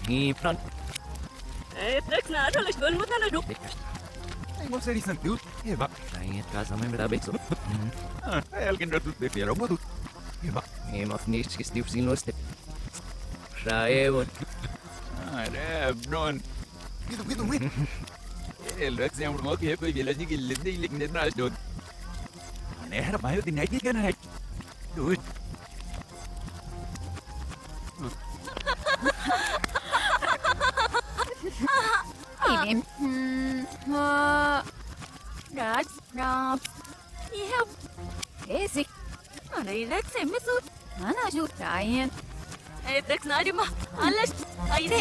Ifrån. Räkna alles väl mot alla då. What's that isn't good? Eva. Saya kasih main berabek so. Alguien no te quiero modu. Eva. Hemos nichts gestift sin Lust. Saya und. Non. Gitu. El reaction mo ke ko bila ni gil ni lik ne na do. Ne har mayo din ai kan hai. Dude. Ini. Raj. Iya. Basic. Ada relax mesut. Mana jutaan. Relax na di mah. Alas. Aide.